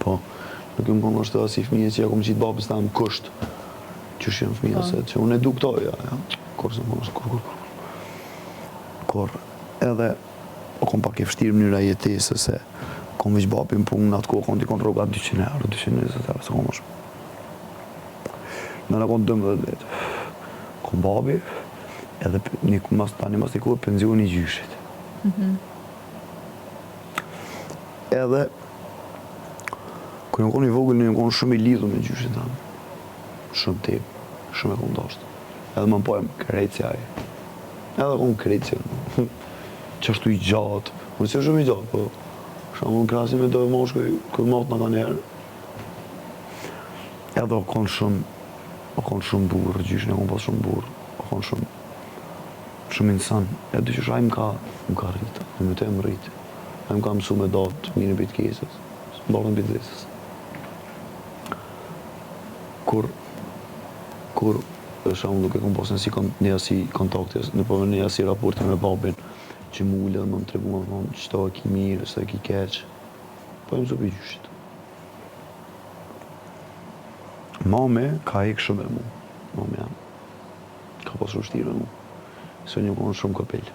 po. Nuk më konë është si fëmija që ja kom qitë babës ta më kësht. Që shenë fëmija se që unë eduktoj, ja. Kur se më konë kur. Edhe, o kom pak e fështirë mënyra jetesë, se kom vëq babin punë në atë kohë, kom t'i konë roga 200 euro, 220 euro, se kom është. Në në konë 12 vetë. Kom babi, edhe tani mas t'i kohë penzioni i gjyshit. Edhe, kër në konë i vogël, në konë shumë i lidhur me gjyshit tamë. Shumë tepë, shumë e konë dashtë. Edhe më pojmë krejtësi aje. Edhe konë krejtësi, qashtu i gjatë. Unë si shumë i gjatë, po shumë në krasim e dojë moshkoj, kër matë në ka njerë. Edhe o konë shumë burë, gjyshin e konë pas shumë burë. O konë shumë insan. E dy qështë ajë më ka rritë, në më të e më rritë. Ajë më ka mësu me datë, mirë në bitë kesës, më barë në bitë vesës. Kur shumë duke kom pasën një asi kontakte, në përve një asi raporti me babin, që mullë dhe më më tregu më qëta e ki mirë, qëta e ki keqë, po e më zupi gjyshit. Mame ka hekë shumë e mu, mame jam, ka pas shumë shtirë e mu, se një konë shumë këpil.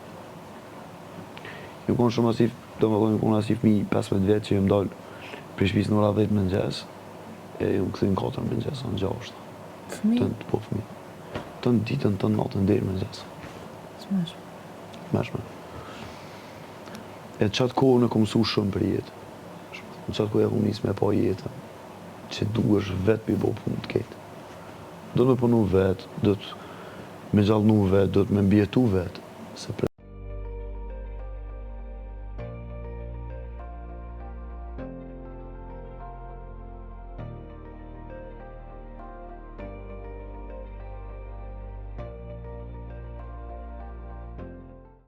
Një konë shumë asif, do më konë një konë asif mi 15 vetë që jëmë dalë për shpisë në ora 10 më nxes, e jëmë këthin 4 më nxes, në 6. Tëndë, po fëmi. Tëndë ditën, tëndë natën deri më nxes. Smeshme. E qatë kohë në kom mësu shumë për jetë. Në qatë kohë e kom njësë me pa jetën, që duesh vetë për i bo punë të ketë. Do të me punu vetë, do të me gjallënu vetë, do të me mbjetu vetë.